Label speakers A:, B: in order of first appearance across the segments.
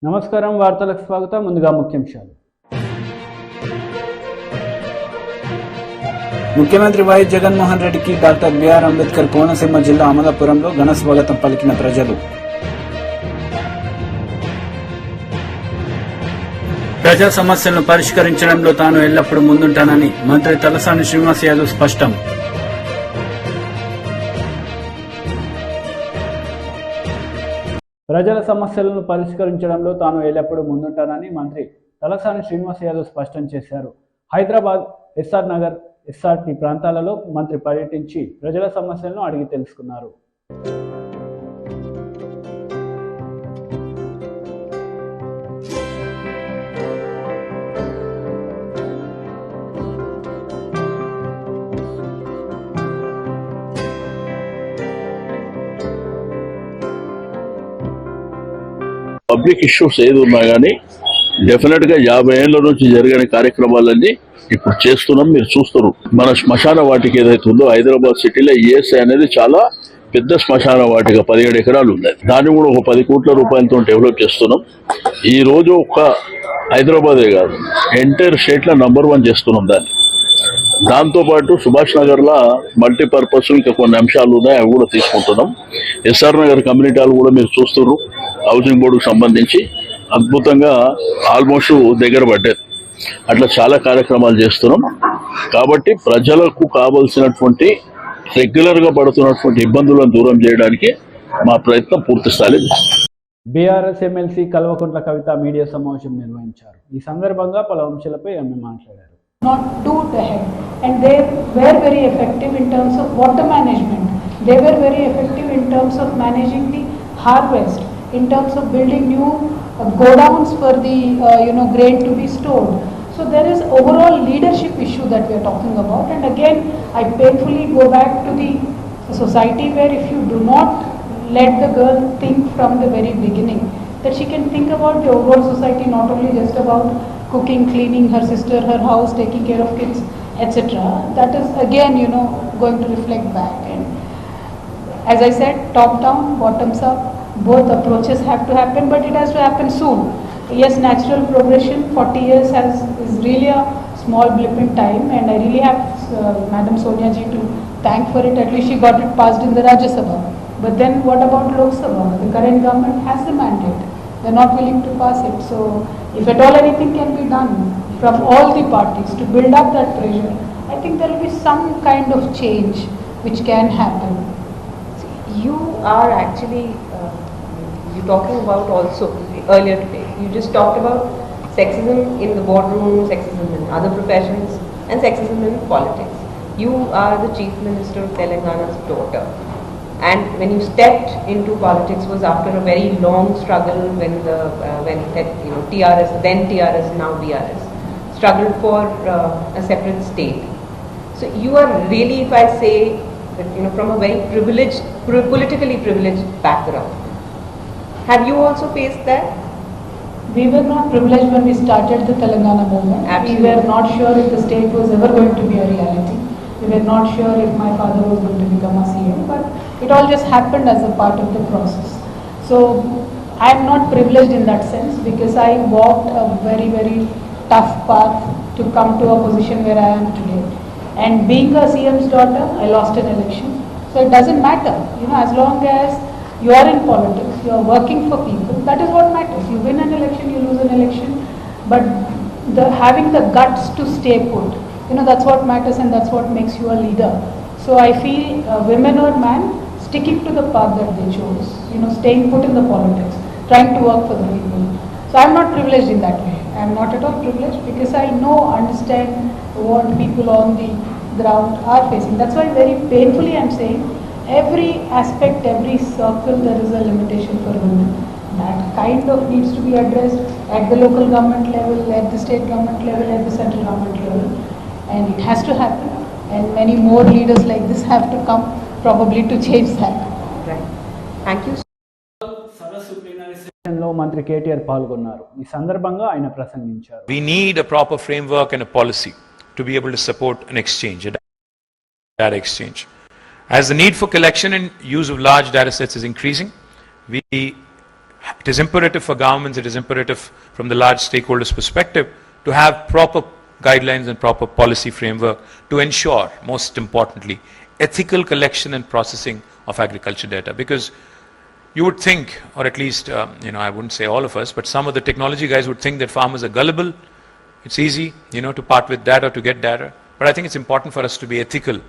A: నమస్కారం వార్తలకు స్వాగతం. ముందుగా ముఖ్యాంశాలు. ముఖ్యమంత్రి వైఎస్ జగన్మోహన్ రెడ్డికి డాక్టర్ బిఆర్ అంబేద్కర్ కోనసీమ జిల్లా అమలాపురంలో ఘన స్వాగతం పలికిన ప్రజలు. ప్రజా సమస్యలను పరిష్కరించడంలో తాను ఎల్లప్పుడూ ముందుంటానని మంత్రి తలసాని శ్రీనివాస్ యాదవ్ స్పష్టం. ప్రజల సమస్యలను పరిష్కరించడంలో తాను ఎల్లప్పుడూ ముందుంటానని మంత్రి తలసాని శ్రీనివాస్ యాదవ్ స్పష్టం చేశారు. హైదరాబాద్, ఎస్ఆర్ నగర్, ఎస్ఆర్టీ ప్రాంతాలలో మంత్రి పర్యటించి ప్రజల సమస్యలను అడిగి తెలుసుకున్నారు.
B: పబ్లిక్ ఇష్యూస్ ఏది ఉన్నా కానీ డెఫినెట్ గా 50 ఏళ్ల నుంచి జరిగిన కార్యక్రమాలన్నీ ఇప్పుడు చేస్తున్నాం. మీరు చూస్తారు, మన శ్మశాన వాటిక ఏదైతే ఉందో హైదరాబాద్ సిటీలో ఈఎస్ఐ అనేది చాలా పెద్ద శ్మశాన వాటిక 17 ఎకరాలు ఉన్నాయి. దాన్ని కూడా ఒక 10 కోట్ల రూపాయలతో డెవలప్ చేస్తున్నాం. ఈ రోజు ఒక హైదరాబాదే కాదు, ఎంటైర్ స్టేట్ లో నంబర్ 1 చేస్తున్నాం దాన్ని. దాంతోపాటు సుభాష్ నగర్ లా మల్టీపర్పస్ ఇంకా కొన్ని అంశాలు ఉన్నాయి, అవి కూడా తీసుకుంటున్నాం. ఎస్ఆర్ నగర్ కమ్యూనిటీలు కూడా మీరు చూస్తున్నారు, హౌసింగ్ బోర్డుకు సంబంధించి అద్భుతంగా ఆల్మోస్ట్ దగ్గర పడ్డారు. అట్లా చాలా కార్యక్రమాలు చేస్తున్నాం. కాబట్టి ప్రజలకు కావాల్సినటువంటి రెగ్యులర్ గా పడుతున్నటువంటి ఇబ్బందులను దూరం చేయడానికి మా ప్రయత్నం పూర్తి స్థాయిలో.
A: BRS MLC Kalvakuntla Kavitha media సమావేశం నిర్వహించారు. ఈ సందర్భంగా పలు అంశాలపై ఆమె మాట్లాడారు.
C: Not too ahead, and they were very effective in terms of water management. They were very effective in terms of managing the harvest, in terms of building new godowns for the grain to be stored. So there is overall leadership issue that we are talking about. And again, I painfully go back to the society where if you do not let the girl think from the very beginning that she can think about the overall society, not only just about cooking, cleaning her sister, her house, taking care of kids, etc. That is again, going to reflect back. And as I said, top down, bottoms up, both approaches have to happen, but it has to happen soon. Yes, natural progression, 40 years is really a small blip in time, and I really have Madam Sonia ji to thank for it. At least she got it passed in the Rajya Sabha. But then what about Lok Sabha? The current government has the mandate. They're not willing to pass it. So if at all anything can be done from all the parties to build up that pressure, I think there will be some kind of change which can happen.
D: You are actually, you're talking about also earlier today, you just talked about sexism in the boardroom, sexism in other professions, and sexism in politics. You are the Chief Minister of Telangana's daughter. And when you stepped into politics was after a very long struggle when TRS, then TRS, now BRS, struggled for a separate state. So you are really, if I say that, from a very privileged, politically privileged background. Have you also faced that?
C: We were not privileged when we started the Telangana movement. Absolutely. We were not sure if the state was ever going to be a reality. We were not sure if my father was going to become a CM, but it all just happened as a part of the process. So I am not privileged in that sense because I walked a very, very tough path to come to a position where I am today. And being a CM's daughter, I lost an election. So it doesn't matter, as long as you are in politics, you are working for people, that is what matters. You win an election, you lose an election, but having the guts to stay put, that's what matters, and that's what makes you a leader. So I feel women or man, sticking to the path that they chose, staying put in the politics, trying to work for the people. So I'm not privileged in that way. I'm not at all privileged because I understand what people on the ground are facing. That's why very painfully I'm saying every aspect, every circle, there is a limitation for women. That kind of needs to be addressed at the local government level, at the state government level, at the central government level. And it has to happen. And many more leaders like this have to come probably to change that.
D: Right. Thank you.
A: లో మంత్రి కేటీఆర్ పాల్గొన్నారు. ఈ సందర్భంగా ఆయన ప్రసంగించారు.
E: We need a proper framework and a policy to be able to support an exchange, a data exchange. As the need for collection and use of large data sets is increasing, we it is imperative for governments, it is imperative from the large stakeholders' perspective to have proper guidelines and proper policy framework to ensure, most importantly, ethical collection and processing of agriculture data. Because you would think, or at least, I wouldn't say all of us, but some of the technology guys would think that farmers are gullible. It's easy, to part with data, to get data. But I think it's important for us to be ethical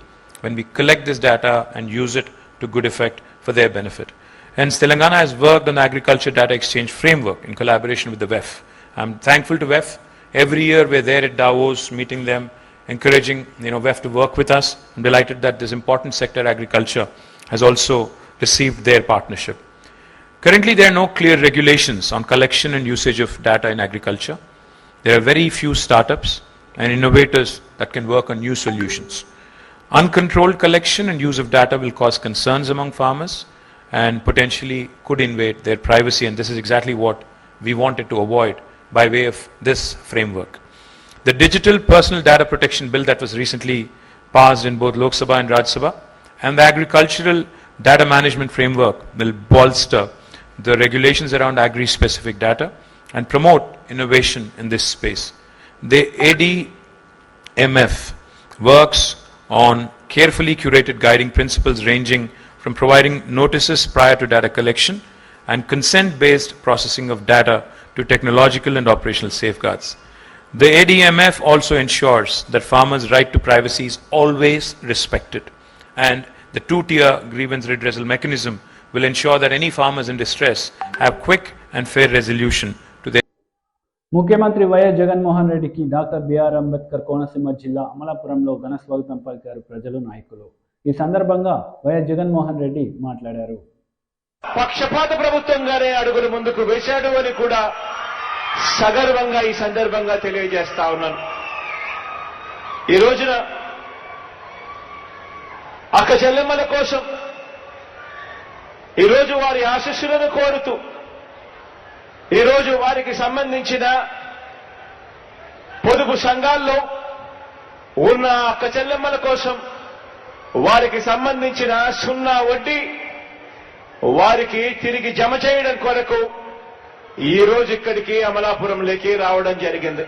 E: when we collect this data and use it to good effect for their benefit. Hence, Telangana has worked on the Agriculture Data Exchange Framework in collaboration with the WEF. I'm thankful to WEF. Every year we're there at Davos, meeting them, encouraging WEF to work with us. I'm delighted that this important sector, agriculture, has also received their partnership. Currently, there are no clear regulations on collection and usage of data in agriculture. There are very few startups and innovators that can work on new solutions. Uncontrolled collection and use of data will cause concerns among farmers and potentially could invade their privacy, and this is exactly what we wanted to avoid by way of this framework. The Digital Personal Data Protection Bill that was recently passed in both Lok Sabha and Rajya Sabha and the Agricultural Data Management Framework will bolster the regulations around agri-specific data and promote innovation in this space. The ADMF works on carefully curated guiding principles ranging from providing notices prior to data collection and consent-based processing of data to technological and operational safeguards. The ADMF also ensures that farmers' right to privacy is always respected, and the two-tier grievance redressal mechanism will ensure that any farmers in distress have quick and fair resolution to their.
A: ముఖ్యమంత్రి YS Jaganmohan రెడ్డికి doctor BR Ambedkar Konaseema జిల్లా అమలాపురంలో ఘన స్వాగతం పలికారు ప్రజలు, నాయకులు. ఈ సందర్భంగా వైఎస్ జగన్మోహన్ రెడ్డి మాట్లాడారు.
F: పక్షపాత ప్రభుత్వంగానే అడుగులు ముందుకు వేశాడు అని కూడా సగర్వంగా ఈ సందర్భంగా తెలియజేస్తా ఉన్నాను. ఈ రోజున అక్క చెల్లెమ్మల కోసం, ఈరోజు వారి ఆశీస్సులను కోరుతూ, ఈరోజు వారికి సంబంధించిన పొదుపు సంఘాల్లో ఉన్న అక్క చెల్లెమ్మల కోసం వారికి సంబంధించిన సున్నా వడ్డీ వారికి తిరిగి జమ చేయడం కొరకు ఈ రోజు ఇక్కడికి అమలాపురంలోకి రావడం జరిగింది.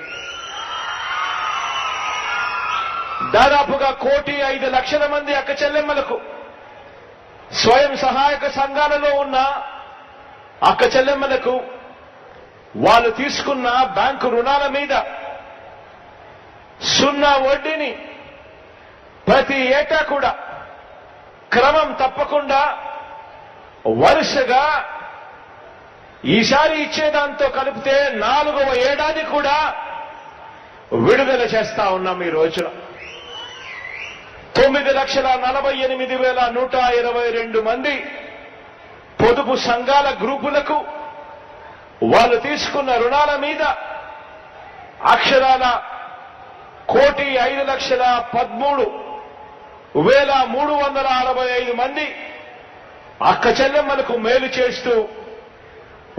F: దాదాపుగా 1,05,00,000 మంది అక్క చెల్లెమ్మలకు, స్వయం సహాయక సంఘాలలో ఉన్న అక్క చెల్లెమ్మలకు వాళ్ళు తీసుకున్న బ్యాంకు రుణాల మీద సున్నా వడ్డీని ప్రతి ఏటా కూడా క్రమం తప్పకుండా వరుసగా ఈసారి ఇచ్చేదాంతో కలిపితే 4వ ఏడాది కూడా విడుదల చేస్తా ఉన్నాం. ఈ రోజున 9,48,122 మంది పొదుపు సంఘాల గ్రూపులకు వాళ్ళు తీసుకున్న రుణాల మీద అక్షరాల 1,05,13,365 మంది అక్క చెల్లెమ్మలకు మేలు చేస్తూ,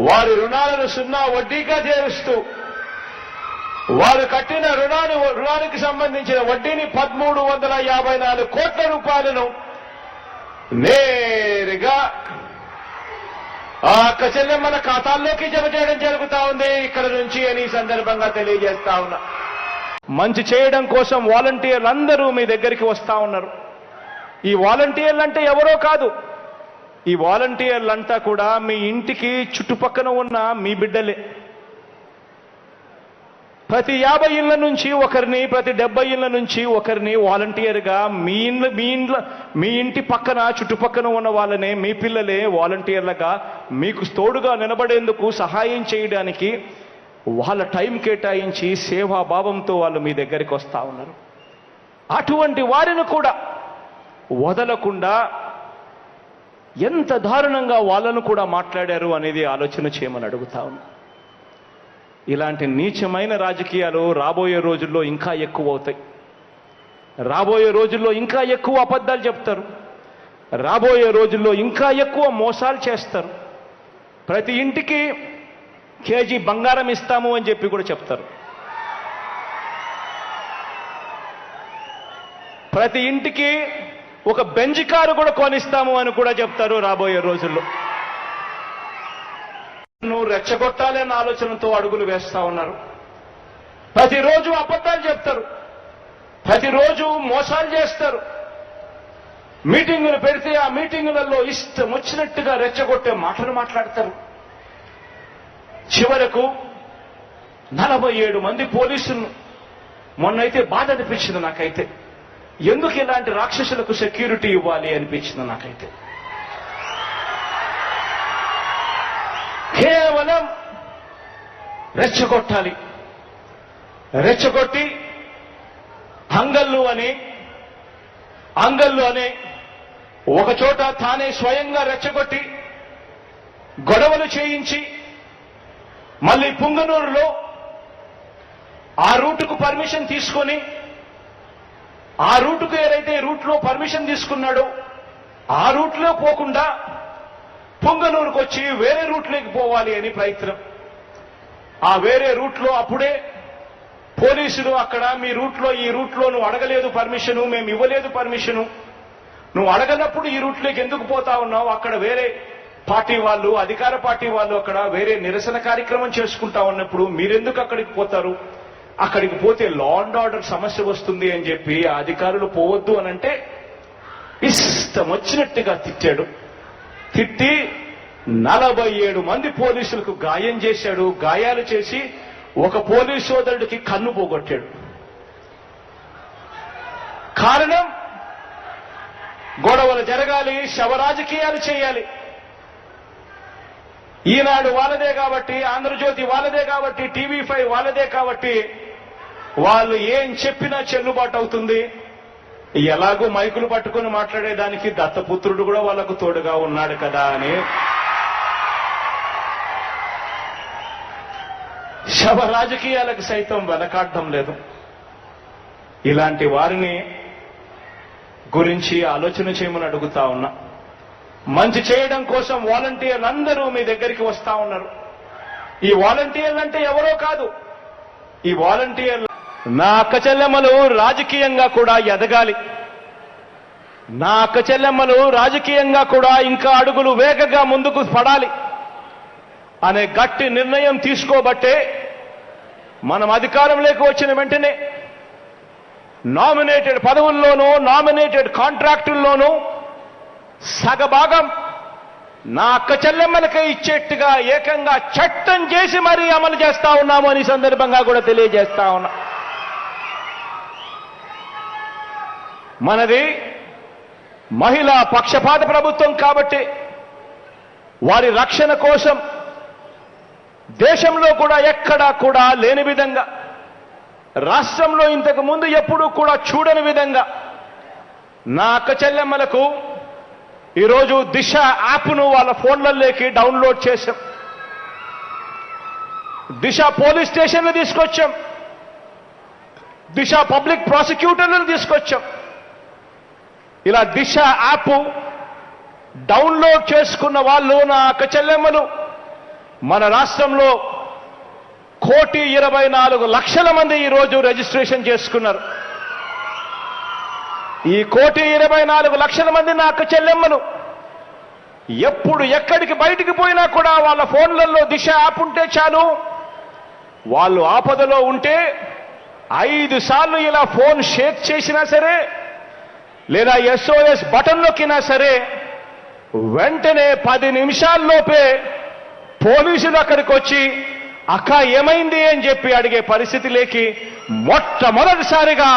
F: వారి రుణాలను సున్నా వడ్డీగా చేరుస్తూ, వారు కట్టిన రుణానికి సంబంధించిన వడ్డీని 1,354 కోట్ల రూపాయలను నేరుగా ఆ అక్క చెల్లెమ్మల ఖాతాల్లోకి జమ చేయడం జరుగుతా ఉంది ఇక్కడ నుంచి అని ఈ సందర్భంగా తెలియజేస్తా ఉన్నా. మంచి చేయడం కోసం వాలంటీర్లు అందరూ మీ దగ్గరికి వస్తా ఉన్నారు. ఈ వాలంటీర్లు అంటే ఎవరో కాదు, ఈ వాలంటీర్లంతా కూడా మీ ఇంటికి చుట్టుపక్కన ఉన్న మీ బిడ్డలే. ప్రతి 50 ఇళ్ల నుంచి ఒకరిని, ప్రతి 70 ఇళ్ల నుంచి ఒకరిని వాలంటీర్గా మీ ఇంటి పక్కన చుట్టుపక్కన ఉన్న వాళ్ళనే, మీ పిల్లలే వాలంటీర్లుగా మీకు తోడుగా నిలబడేందుకు, సహాయం చేయడానికి వాళ్ళ టైం కేటాయించి సేవాభావంతో వాళ్ళు మీ దగ్గరికి వస్తా ఉన్నారు. అటువంటి వారిని కూడా వదలకుండా ఎంత దారుణంగా వాళ్ళను కూడా మాట్లాడారు అనేది ఆలోచన చేయమని అడుగుతా ఉన్నా. ఇలాంటి నీచమైన రాజకీయాలు రాబోయే రోజుల్లో ఇంకా ఎక్కువ అవుతాయి. రాబోయే రోజుల్లో ఇంకా ఎక్కువ అబద్ధాలు చెప్తారు. రాబోయే రోజుల్లో ఇంకా ఎక్కువ మోసాలు చేస్తారు. ప్రతి ఇంటికి కేజీ బంగారం ఇస్తాము అని చెప్పి కూడా చెప్తారు. ప్రతి ఇంటికి ఒక బెంజ్ కారు కూడా కొనిస్తాము అని కూడా చెప్తారు రాబోయే రోజుల్లో. రెచ్చగొట్టాలనే ఆలోచనతో అడుగులు వేస్తా ఉన్నారు. ప్రతిరోజు అబద్ధాలు చెప్తారు, ప్రతిరోజు మోసాలు చేస్తారు. మీటింగులు పెడితే ఆ మీటింగులలో ఇష్టం వచ్చినట్టుగా రెచ్చగొట్టే మాటలు మాట్లాడతారు. చివరకు 47 మంది పోలీసులను మొన్నైతే బాధ అనిపించింది నాకైతే. ఎందుకు ఇలాంటి రాక్షసులకు సెక్యూరిటీ ఇవ్వాలి అనిపించింది నాకైతే. కేవలం రెచ్చగొట్టాలి, రెచ్చగొట్టి అంగళ్ళు అనే ఒకచోట తానే స్వయంగా రెచ్చగొట్టి గొడవలు చేయించి మళ్ళీ పుంగనూరులో ఆ రూటుకు పర్మిషన్ తీసుకొని ఆ రూటుకు ఏదైతే రూట్లో పర్మిషన్ తీసుకున్నాడో ఆ రూట్లో పోకుండా పుంగనూరుకు వచ్చి వేరే రూట్లోకి పోవాలి అని ప్రయత్నం. ఆ వేరే రూట్లో అప్పుడే పోలీసులు అక్కడ మీ రూట్లో ఈ రూట్లో నువ్వు అడగలేదు పర్మిషను, మేము ఇవ్వలేదు పర్మిషను, నువ్వు అడగనప్పుడు ఈ రూట్లోకి ఎందుకు పోతా ఉన్నావు, అక్కడ వేరే పార్టీ వాళ్ళు అధికార పార్టీ వాళ్ళు అక్కడ వేరే నిరసన కార్యక్రమం చేసుకుంటా ఉన్నప్పుడు మీరెందుకు అక్కడికి పోతారు, అక్కడికి పోతే లా అండ్ ఆర్డర్ సమస్య వస్తుంది అని చెప్పి ఆ అధికారులు పోవద్దు అనంటే ఇష్టం వచ్చినట్టుగా తిట్టాడు. తిట్టి 47 మంది పోలీసులకు గాయం చేశాడు. గాయాలు చేసి ఒక పోలీసు సోదరుడికి కన్ను పోగొట్టాడు. కారణం గొడవలు జరగాలి, శవ రాజకీయాలు చేయాలి. ఈనాడు వాళ్ళదే కాబట్టి, ఆంధ్రజ్యోతి వాళ్ళదే కాబట్టి, టీవీ5 వాళ్ళదే కాబట్టి వాళ్ళు ఏం చెప్పినా చెల్లుబాటు అవుతుంది. ఎలాగూ మైకులు పట్టుకుని మాట్లాడేదానికి దత్తపుత్రుడు కూడా వాళ్ళకు తోడుగా ఉన్నాడు కదా అని శవ రాజకీయాలకు సైతం వెనకాడటం లేదు. ఇలాంటి వారిని గురించి ఆలోచన చేయమని అడుగుతా ఉన్నా. మంచి చేయడం కోసం వాలంటీర్లు అందరూ మీ దగ్గరికి వస్తా ఉన్నారు. ఈ వాలంటీర్లు అంటే ఎవరో కాదు, ఈ వాలంటీర్లు నా అక్క చెల్లెమ్మలు రాజకీయంగా కూడా ఎదగాలి, నా అక్క చెల్లెమ్మలు రాజకీయంగా కూడా ఇంకా అడుగులు వేగంగా ముందుకు పడాలి అనే గట్టి నిర్ణయం తీసుకోబట్టే మనం అధికారంలోకి వచ్చిన వెంటనే నామినేటెడ్ పదవుల్లోనూ నామినేటెడ్ కాంట్రాక్టుల్లోనూ సగభాగం నా అక్క చెల్లెమ్మలకే ఇచ్చేట్టుగా ఏకంగా చట్టం చేసి మరీ అమలు చేస్తా ఉన్నాము అని సందర్భంగా కూడా తెలియజేస్తా ఉన్నా. మనది మహిళా పక్షపాత ప్రభుత్వం కాబట్టి వారి రక్షణ కోసం దేశంలో కూడా ఎక్కడా కూడా లేని విధంగా, రాష్ట్రంలో ఇంతకు ముందు ఎప్పుడూ కూడా చూడని విధంగా నా అక్క చెల్లెమ్మలకు ఈరోజు దిశ యాప్ను వాళ్ళ ఫోన్లలోకి డౌన్లోడ్ చేశాం. దిశ పోలీస్ స్టేషన్లు తీసుకొచ్చాం, దిశ పబ్లిక్ ప్రాసిక్యూటర్లను తీసుకొచ్చాం. ఇలా దిశ యాప్ డౌన్లోడ్ చేసుకున్న వాళ్ళు నా అక్క చెల్లెమ్మలు మన రాష్ట్రంలో 1,24,00,000 మంది ఈరోజు రిజిస్ట్రేషన్ చేసుకున్నారు. ఈ 1,24,00,000 మంది నా అక్క చెల్లెమ్మలు ఎప్పుడు ఎక్కడికి బయటికి పోయినా కూడా వాళ్ళ ఫోన్లలో దిశ యాప్ ఉంటే చాలు, వాళ్ళు ఆపదలో ఉంటే 5 సార్లు ఇలా ఫోన్ షేక్ చేసినా సరే లేదా SOS బటన్ నొక్కినా సరే వెంటనే 10 నిమిషాల్లోపే పోలీసులు అక్కడికి వచ్చి అక్క ఏమైంది అని చెప్పి అడిగే పరిస్థితిలోకి మొట్టమొదటిసారిగా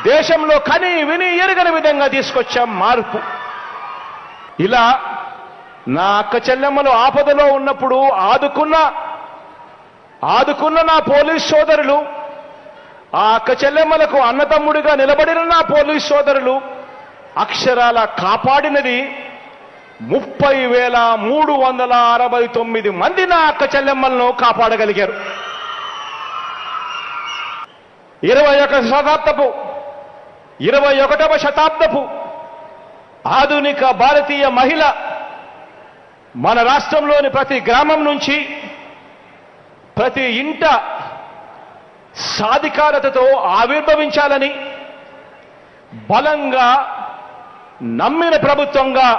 F: దేశంలో కని విని ఎరగని విధంగా తీసుకొచ్చాం మార్పు. ఇలా నా అక్క చెల్లెమ్మలు ఆపదలో ఉన్నప్పుడు ఆదుకున్న నా పోలీస్ సోదరులు, ఆ అక్క చెల్లెమ్మలకు అన్నతమ్ముడిగా నిలబడిన నా పోలీస్ సోదరులు అక్షరాల కాపాడినది 30,369 మంది నా అక్క చెల్లెమ్మలను కాపాడగలిగారు. 21వ శతాబ్దపు ఆధునిక భారతీయ మహిళ మన రాష్ట్రంలోని ప్రతి గ్రామం నుంచి ప్రతి ఇంట సాధికారతతో ఆవిర్భవించాలని బలంగా నమ్మిన ప్రభుత్వంగా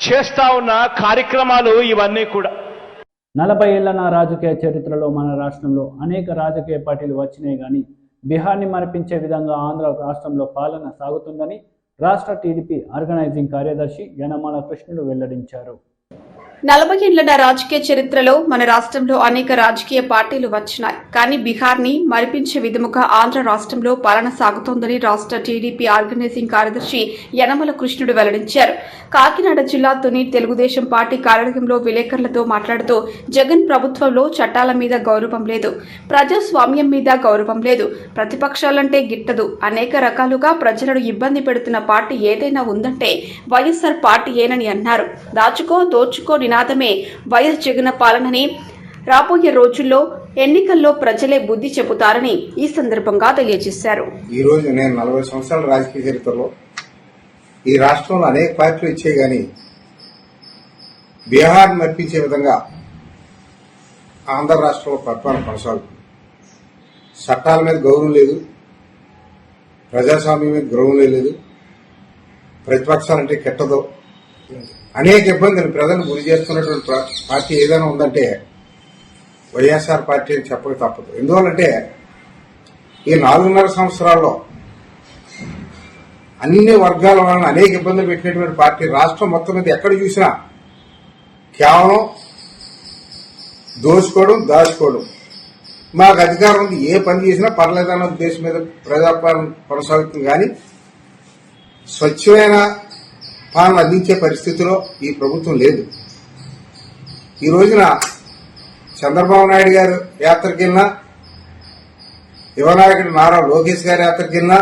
F: చేస్తా ఉన్న కార్యక్రమాలు ఇవన్నీ కూడా.
A: 40 ఏళ్ల నా రాజకీయ చరిత్రలో మన రాష్ట్రంలో అనేక రాజకీయ పార్టీలు వచ్చినాయి కానీ బీహార్ని మరిపించే విధంగా ఆంధ్ర రాష్ట్రంలో పాలన సాగుతుందని రాష్ట్ర టీడీపీ ఆర్గనైజింగ్ కార్యదర్శి యనమల కృష్ణుడు వెల్లడించారు.
G: 40 ఏళ్ల రాజకీయ చరిత్రలో మన రాష్ట్రంలో అనేక రాజకీయ పార్టీలు వచ్చినాయి కానీ బీహార్ని మరిపించే విధముగా ఆంధ్ర రాష్ట్రంలో పాలన సాగుతోందని రాష్ట్ర టీడీపీ ఆర్గనైజింగ్ కార్యదర్శి యనమల కృష్ణుడు వెల్లడించారు. కాకినాడ జిల్లా తుని తెలుగుదేశం పార్టీ కార్యాలయంలో విలేకరులతో మాట్లాడుతూ జగన్ ప్రభుత్వంలో చట్టాల మీద గౌరవం లేదు, ప్రజాస్వామ్యం మీద గౌరవం లేదు, ప్రతిపక్షాలంటే గిట్టదు, అనేక రకాలుగా ప్రజలను ఇబ్బంది పెడుతున్న పార్టీ ఏదైనా ఉందంటే వైఎస్ఆర్ పార్టీయేనని అన్నారు. దాచుకో దోచుకో నినాదమే వైఎస్ జగన్ పాలనని, రాబోయే రోజుల్లో ఎన్నికల్లో ప్రజలే బుద్ధి చెబుతారని ఈ సందర్భంగా తెలియజేశారు.
H: ఈ రోజు నేను 40 సంవత్సరాల రాజకీయ చరిత్రలో ఈ రాష్ట్రంలో అనేక పార్టీలు ఇచ్చే గాని బీహార్ మర్పించే విధంగా ఆంధ్ర రాష్ట్రంలో పరిపాలన కొనసాగుతుంది. చట్టాల మీద గౌరవం లేదు, ప్రజాస్వామ్యం మీద గౌరవం లేదు, ప్రతిపక్షాలంటే కెట్టదో, అనేక ఇబ్బందులు ప్రజలను గురి చేస్తున్నటువంటి పార్టీ ఏదైనా ఉందంటే వైఎస్ఆర్ పార్టీ అని చెప్పక తప్పదు. ఎందువల్లంటే ఈ 4.5 సంవత్సరాల్లో అన్ని వర్గాల వలన అనేక ఇబ్బందులు పెట్టినటువంటి పార్టీ రాష్ట్రం మొత్తం మీద ఎక్కడ చూసినా కేవలం దోచుకోవడం దాచుకోవడం, మాకు అధికారం ఉంది ఏ పని చేసినా పర్లేదన్న ఉద్దేశం మీద ప్రజాపాలన కొనసాగుతుంది. కానీ స్వచ్ఛమైన పాలన అందించే పరిస్థితిలో ఈ ప్రభుత్వం లేదు. ఈ రోజున చంద్రబాబు నాయుడు గారు యాత్రకి వెళ్ళినా, యువనాయకుడు నారా లోకేష్ గారి యాత్రకి వెళ్ళినా,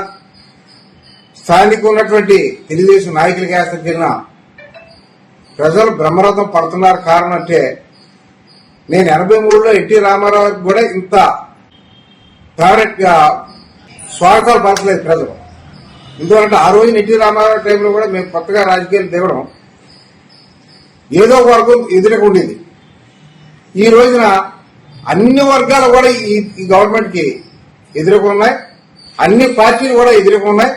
H: స్థానిక ఉన్నటువంటి తెలుగుదేశం నాయకులకి యాత్రకి వెళ్ళినా ప్రజలు బ్రహ్మరథం పడుతున్నారు. కారణం అంటే నేను 83లో ఎన్టీ రామారావు కూడా ఇంత డైరెక్ట్ గా స్వాగతాలు పలకలేదు ప్రజలు. ఎందుకంటే ఆ రోజు ఎన్టీ రామారావు టైంలో కూడా మేము కొత్తగా రాజకీయాలు దిగడం ఏదో ఒక వర్గం ఎదురుగా ఉండేది. ఈ రోజున అన్ని వర్గాలు కూడా ఈ గవర్నమెంట్ కి ఎదురుగా ఉన్నాయి, అన్ని పార్టీలు కూడా ఎదురుగా ఉన్నాయి.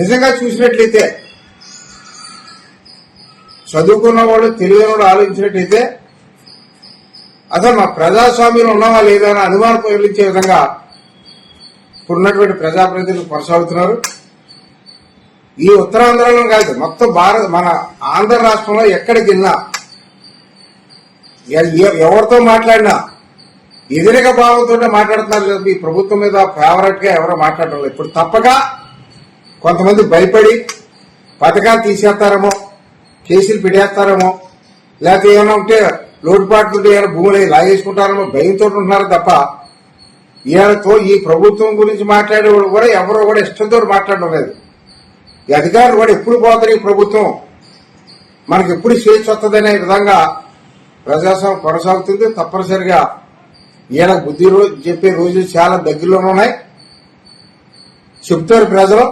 H: నిజంగా చూసినట్లయితే చదువుకున్న వాళ్ళు తెలియని వాళ్ళు ఆలోచించినట్లయితే అసలు మా ప్రజాస్వామ్యంలో ఉన్నావా లేదా అని అనుమానం కలిగించే విధంగా ఇప్పుడున్నటువంటి ప్రజాప్రతినిధులు కొనసాగుతున్నారు. ఈ ఉత్తరాంధ్రలో కాదు, మొత్తం మన ఆంధ్ర రాష్ట్రంలో ఎక్కడికి వెళ్ళినా ఎవరితో మాట్లాడినా ఎదురిక భావంతో మాట్లాడుతున్నారు. ఈ ప్రభుత్వం మీద ఫేవరెట్ గా ఎవరో మాట్లాడటం లేదు. ఇప్పుడు తప్పక కొంతమంది భయపడి పథకాలు తీసేస్తారేమో, కేసులు పెట్టేస్తారేమో, లేకపోతే ఏమైనా ఉంటే లోటుపాట్లు ఉంటే ఏమైనా భూములు లాగేసుకుంటారేమో భయంతో ఉంటున్నారు తప్ప ఈయనతో ఈ ప్రభుత్వం గురించి మాట్లాడేవాడు కూడా ఎవరో కూడా ఇష్టంతో మాట్లాడడం లేదు. ఈ అధికారులు కూడా ఎప్పుడు పోతారు, ఈ ప్రభుత్వం మనకి ఎప్పుడు స్వేచ్ఛ వస్తుందనే విధంగా ప్రజాస్వామ్యం కొనసాగుతుంది. తప్పనిసరిగా ఈయన బుద్ధి చెప్పే రోజులు చాలా దగ్గరలోనే ఉన్నాయి. చెప్తారు ప్రజలు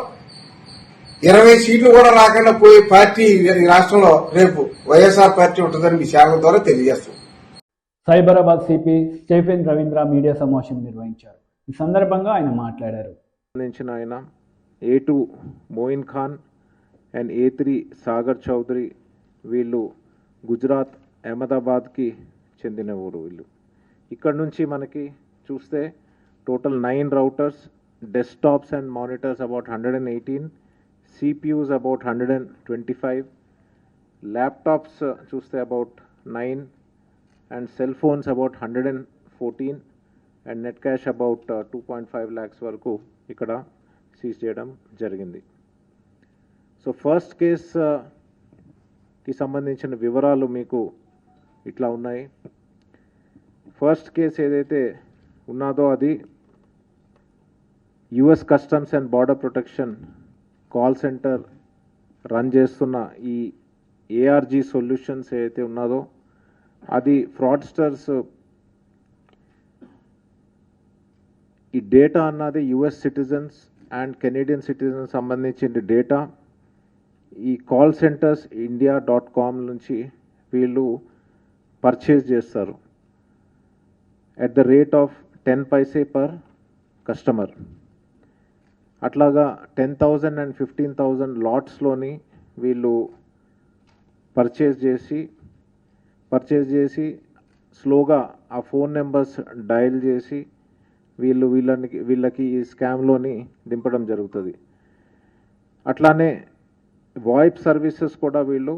H: 20 సీట్లు కూడా రాకుండా పోయే పార్టీ ఈ రాష్ట్రంలో రేపు వైఎస్ఆర్ పార్టీ ఉంటుందని మీ ఛానల్ ద్వారా తెలియజేస్తాం.
A: సైబరాబాద్ సిపి స్టెఫెన్ రవీంద్ర మీడియా సమావేశం నిర్వహించారు. ఈ సందర్భంగా ఆయన మాట్లాడారు.
I: ఆయన A2 Moin Khan and A3 Sagar Chaudhary వీళ్ళు గుజరాత్ అహ్మదాబాద్కి చెందిన ఊరు. వీళ్ళు ఇక్కడ నుంచి మనకి చూస్తే total 9 routers, desktops and monitors about 118, CPUs about 125, laptops చూస్తే about 9 and cell phones about 114 and net cash about 2.5 lakhs వరకు ఇక్కడ సీజ్ చేయడం జరిగింది. సో ఫస్ట్ కేస్కి సంబంధించిన వివరాలు మీకు ఇట్లా ఉన్నాయి. ఫస్ట్ కేసు ఏదైతే ఉన్నదో అది US customs and border protection call centre run చేస్తున్న ఈ ARG సొల్యూషన్స్ ఏదైతే ఉన్నదో అది ఫ్రాడ్స్టర్స్ ఈ డేటా అన్నది US citizens and Canadian citizens సంబంధించిన డేటా ఈ కాల్ సెంటర్స్ india.com నుంచి వీళ్ళు పర్చేజ్ చేస్తారు at the rate of 10 paise per customer. అట్లాగా 10,000 and 15,000 లాట్స్లోని వీళ్ళు పర్చేజ్ చేసి స్లోగా ఆ ఫోన్ నెంబర్స్ డయల్ చేసి వీళ్ళకి ఈ స్కామ్లోని దింపడం జరుగుతుంది. అట్లానే వాయిప్ సర్వీసెస్ కూడా వీళ్ళు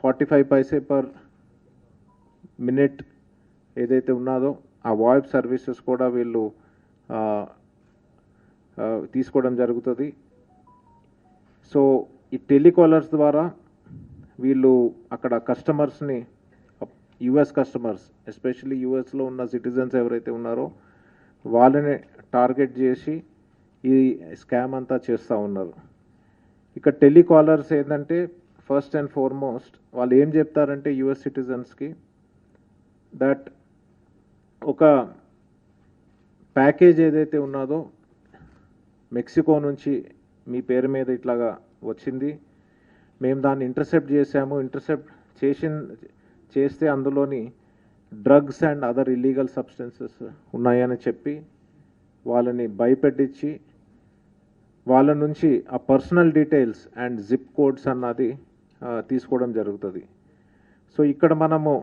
I: 45 పైసే పర్ మినిట్ ఏదైతే ఉన్నదో ఆ వాయిప్ సర్వీసెస్ కూడా వీళ్ళు తీసుకోవడం జరుగుతుంది. సో ఈ టెలికాలర్స్ ద్వారా వీళ్ళు అక్కడ కస్టమర్స్ని, యుఎస్ కస్టమర్స్, ఎస్పెషల్లీ యుఎస్లో ఉన్న సిటిజన్స్ ఎవరైతే ఉన్నారో వాళ్ళని టార్గెట్ చేసి ఈ స్కామ్ అంతా చేస్తూ ఉన్నారు. ఇక టెలికాలర్స్ ఏంటంటే ఫస్ట్ అండ్ ఫార్మోస్ట్ వాళ్ళు ఏం చెప్తారంటే యుఎస్ సిటిజన్స్కి దట్ ఒక ప్యాకేజ్ ఏదైతే ఉన్నదో మెక్సికో నుంచి మీ పేరు మీద ఇట్లాగా వచ్చింది, మేము దాన్ని ఇంటర్సెప్ట్ చేసాము, చేస్తే అందులోని drugs and other illegal substances ఉన్నాయని చెప్పి వాళ్ళని భయపెట్టించి వాళ్ళ నుంచి ఆ personal details and zip codes అన్నది తీసుకోవడం జరుగుతుంది. సో ఇక్కడ మనము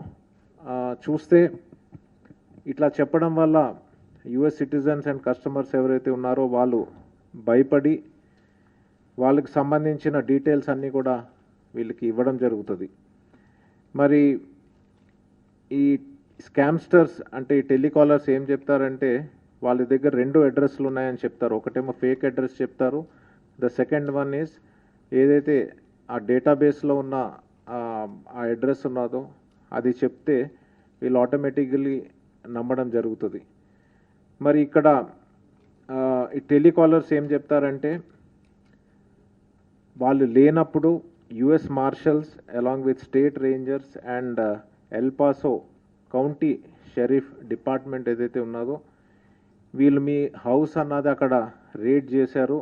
I: చూస్తే ఇట్లా చెప్పడం వల్ల యుఎస్ సిటిజన్స్ అండ్ కస్టమర్స్ ఎవరైతే ఉన్నారో వాళ్ళు భయపడి వాళ్ళకి సంబంధించిన డీటెయిల్స్ అన్నీ కూడా వీళ్ళకి ఇవ్వడం జరుగుతుంది. మరి ఈ స్కామ్స్టర్స్ అంటే ఈ టెలికాలర్స్ ఏం చెప్తారంటే వాళ్ళ దగ్గర 2 అడ్రస్లు ఉన్నాయని చెప్తారు. ఒకటేమో ఫేక్ అడ్రస్ చెప్తారు. ద సెకండ్ వన్ ఈజ్ ఏదైతే ఆ డేటాబేస్లో ఉన్న ఆ అడ్రస్ ఉన్నదో అది చెప్తే వీళ్ళు ఆటోమేటికలీ నమ్మడం జరుగుతుంది. మరి ఇక్కడ ఈ టెలికాలర్స్ ఏం చెప్తారంటే వాళ్ళు లేనప్పుడు US marshals along with state Rangers and L Paso county sheriff department ఏదైతే ఉన్నదో వీళ్ళు మీ హౌస్ అన్నది అక్కడ రేడ్ చేశారు.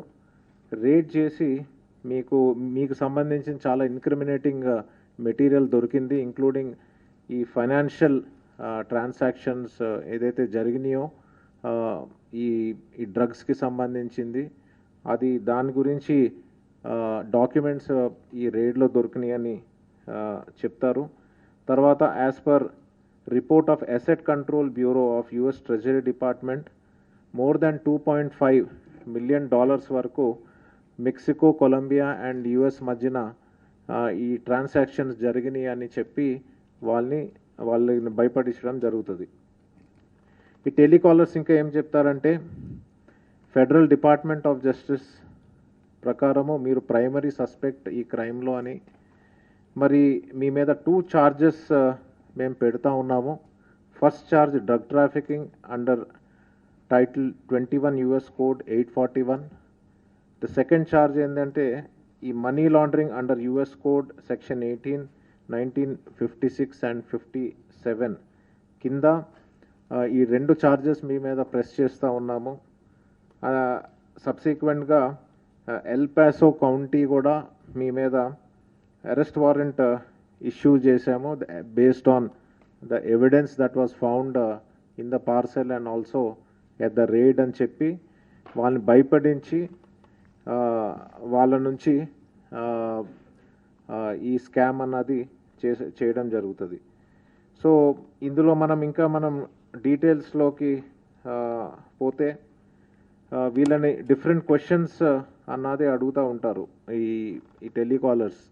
I: రేడ్ చేసి మీకు సంబంధించిన చాలా ఇన్క్రిమినేటింగ్ మెటీరియల్ దొరికింది, ఇంక్లూడింగ్ ఈ ఫైనాన్షియల్ ట్రాన్సాక్షన్స్ ఏదైతే జరిగినాయో ఈ డ్రగ్స్కి సంబంధించింది అది దాని గురించి డాక్యుమెంట్స్ ఈ రేడ్లో దొరికినాయని చెప్తారు. తర్వాత as per report of asset control bureau of US treasury department more than $2.5 million వరకు మెక్సికో, కొలంబియా అండ్ యుఎస్ మధ్యన ఈ ట్రాన్సాక్షన్స్ జరిగినాయి అని చెప్పి వాళ్ళని భయపడించడం జరుగుతుంది. ఈ టెలికాలర్స్ ఇంకా ఏం చెప్తారంటే ఫెడరల్ డిపార్ట్మెంట్ ఆఫ్ జస్టిస్ ప్రకారము మీరు ప్రైమరీ సస్పెక్ట్ ఈ క్రైమ్లో అని, మరి మీ మీద 2 charges మేము పెడతా ఉన్నాము. First charge drug trafficking under title 21 US code 841. The second charge ఏంటంటే ఈ money laundering under US code section 18, 1956 and 57 కింద ఈ 2 ఛార్జెస్ మీ మీద ప్రెస్ చేస్తూ ఉన్నాము. సబ్సిక్వెంట్గా ఎల్ పాసో కౌంటీ కూడా మీ మీద అరెస్ట్ వారెంట్ ఇష్యూ చేశాము based on the evidence that was found in the parcel and also at the raid అని చెప్పి వాళ్ళని భయపడించి వాళ్ళ నుంచి ఈ స్కామ్ అన్నది చేయడం జరుగుతుంది. సో ఇందులో మనం డీటెయిల్స్లోకి పోతే వీళ్ళని డిఫరెంట్ క్వశ్చన్స్ అన్నది అడుగుతూ ఉంటారు ఈ టెలికాలర్స్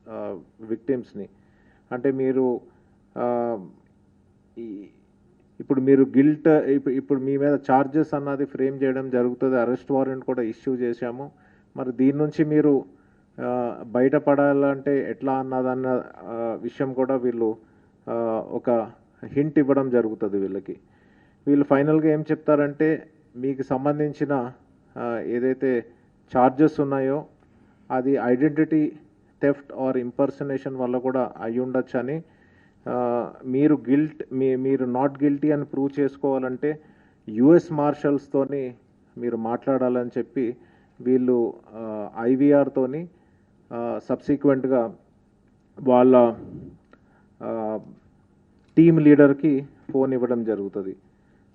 I: విక్టిమ్స్ని. అంటే ఇప్పుడు మీరు ఇప్పుడు మీ మీద ఛార్జెస్ అన్నది ఫ్రేమ్ చేయడం జరుగుతుంది, అరెస్ట్ వారెంట్ కూడా ఇష్యూ చేశాము, మరి దీని నుంచి మీరు బయటపడాలంటే ఎట్లా అన్నదన్న విషయం కూడా వీళ్ళు ఒక హింట్ ఇవ్వడం జరుగుతుంది వీళ్ళకి. వీళ్ళు ఫైనల్గా ఏం చెప్తారంటే మీకు సంబంధించిన ఏదైతే ఛార్జెస్ ఉన్నాయో అది ఐడెంటిటీ థెఫ్ట్ ఆర్ ఇంపర్సనేషన్ వల్ల కూడా అయి ఉండొచ్చు అని, మీరు నాట్ గిల్టీ అని ప్రూవ్ చేసుకోవాలంటే యుఎస్ మార్షల్స్తోని మీరు మాట్లాడాలని చెప్పి వీళ్ళు ఐవీఆర్తోని సబ్సిక్వెంట్గా వాళ్ళ టీమ్ లీడర్కి ఫోన్ ఇవ్వడం జరుగుతుంది.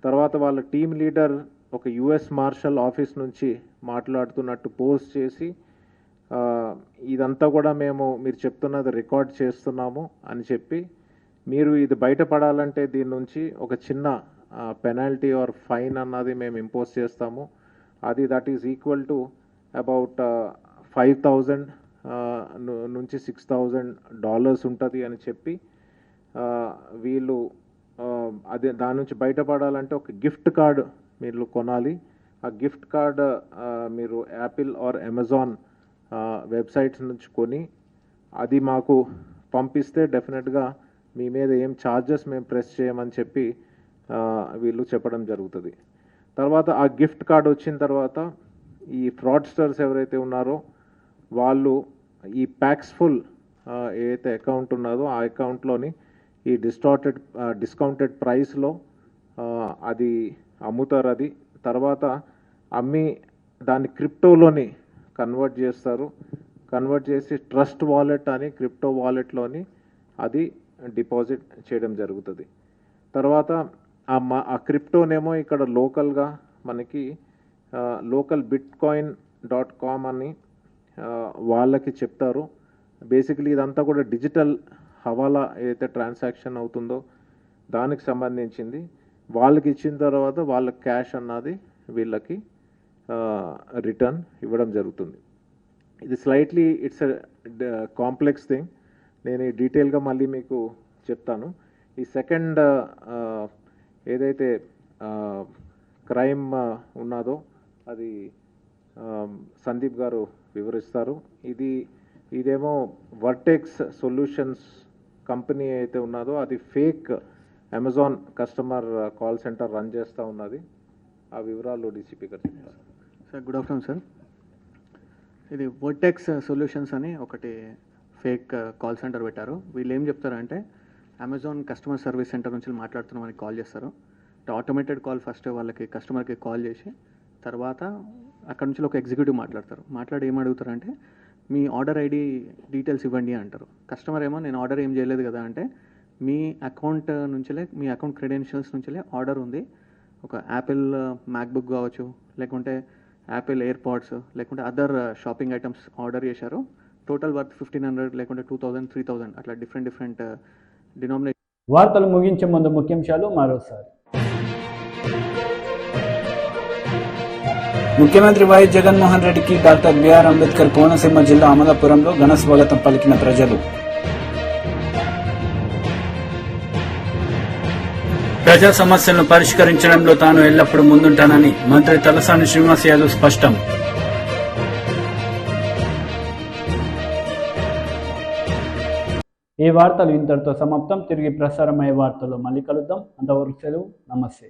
I: తర్వాత వాళ్ళ టీమ్ లీడర్ ఒక యుఎస్ మార్షల్ ఆఫీస్ నుంచి మాట్లాడుతున్నట్టు పోస్ట్ చేసి ఇదంతా కూడా మీరు చెప్తున్నది రికార్డ్ చేస్తున్నాము అని చెప్పి మీరు ఇది బయటపడాలంటే దీని నుంచి ఒక చిన్న పెనాల్టీ ఆర్ ఫైన్ అన్నది మేము ఇంపోజ్ చేస్తాము. అది that is equal to about 5,000 నుంచి $6,000 ఉంటుంది అని చెప్పి వీళ్ళు అదే దాని నుంచి బయటపడాలంటే ఒక గిఫ్ట్ కార్డ్ మీరు కొనాలి. ఆ గిఫ్ట్ కార్డ్ మీరు యాపిల్ ఆర్ అమెజాన్ వెబ్సైట్స్ నుంచి కొని అది మాకు పంపిస్తే డెఫినెట్గా మీ మీద ఏం ఛార్జెస్ మేము ప్రెస్ చేయమని చెప్పి వీళ్ళు చెప్పడం జరుగుతుంది. తర్వాత ఆ గిఫ్ట్ కార్డ్ వచ్చిన తర్వాత ఈ ఫ్రాడ్స్టర్స్ ఎవరైతే ఉన్నారో వాళ్ళు ఈ ప్యాక్స్ఫుల్ ఏదైతే అకౌంట్ ఉన్నదో ఆ అకౌంట్లోని ఈ డిస్కౌంటెడ్ ప్రైస్లో అది అమ్ముతారు. అది తర్వాత అమ్మి దాన్ని క్రిప్టోలోని కన్వర్ట్ చేస్తారు. కన్వర్ట్ చేసి ట్రస్ట్ వాలెట్ అని క్రిప్టో వాలెట్లోని అది డిపాజిట్ చేయడం జరుగుతుంది. తర్వాత ఆ క్రిప్టోనేమో ఇక్కడ లోకల్గా మనకి లోకల్ bitcoin.com అని వాళ్ళకి చెప్తారు. బేసికలీ ఇదంతా కూడా డిజిటల్ హవాలా ఏదైతే ట్రాన్సాక్షన్ అవుతుందో దానికి సంబంధించింది. వాళ్ళకి ఇచ్చిన తర్వాత వాళ్ళ క్యాష్ అన్నది వీళ్ళకి రిటర్న్ ఇవ్వడం జరుగుతుంది. ఇది స్లైట్లీ ఇట్స్ కాంప్లెక్స్ థింగ్. నేను ఈ డీటెయిల్గా మళ్ళీ మీకు చెప్తాను. ఈ సెకండ్ ఏదైతే క్రైమ్ ఉన్నదో అది సందీప్ గారు వివరిస్తారు. ఇదేమో వర్టెక్స్ సొల్యూషన్స్ కంపెనీ అయితే ఉన్నదో అది fake Amazon customer call centre run చేస్తూ ఉన్నది. ఆ వివరాలు డీసీపీ గారు చెప్తారు.
J: Sir good afternoon sir. ఇది వర్టెక్స్ సొల్యూషన్స్ అని ఒకటి ఫేక్ కాల్ సెంటర్ పెట్టారు. వీళ్ళు ఏం చెప్తారంటే అమెజాన్ కస్టమర్ సర్వీస్ సెంటర్ నుంచి మాట్లాడుతున్నామని కాల్ చేస్తారు. ఆటోమేటెడ్ కాల్ ఫస్ట్ వాళ్ళకి కస్టమర్కి కాల్ చేసి తర్వాత అక్కడ నుంచి ఒక ఎగ్జిక్యూటివ్ మాట్లాడి ఏం అడుగుతారంటే మీ ఆర్డర్ ఐడి డీటెయిల్స్ ఇవ్వండి అంటారు. కస్టమర్ ఏమో నేను ఆర్డర్ ఏం చేయలేదు కదా అంటే మీ అకౌంట్ నుంచిలే మీ అకౌంట్ క్రెడెన్షియల్స్ నుంచిలే ఆర్డర్ ఉంది. ఒక యాపిల్ మ్యాక్బుక్ కావచ్చు, లేకుంటే యాపిల్ ఎయిర్పాడ్స్, లేకుంటే అదర్ షాపింగ్ ఐటమ్స్ ఆర్డర్ చేశారు. టోటల్ వర్త్ 1,500 లేకుంటే 2,000, 3,000 అట్లా డిఫరెంట్ డినామినేషన్.
A: వార్తలు ముగించే ముందు ముఖ్యాంశాలు మరోసారి. ముఖ్యమంత్రి వైఎస్ జగన్మోహన్ రెడ్డికి డాక్టర్ బిఆర్ అంబేద్కర్ కోనసీమ జిల్లా అమలాపురంలో ఘన స్వాగతం పలికిన ప్రజలు. ప్రజా సమస్యలను పరిష్కరించడంలో తాను ఎల్లప్పుడూ ముందుంటానని మంత్రి తలసాని శ్రీనివాస్ యాదవ్ స్పష్టం. ఈ వార్తలు ఇంతటితో సమాప్తం. తిరిగి ప్రసారమయ్యే వార్తల్లో మళ్ళీ కలుద్దాం. అంతవరకు సెలవు. నమస్తే.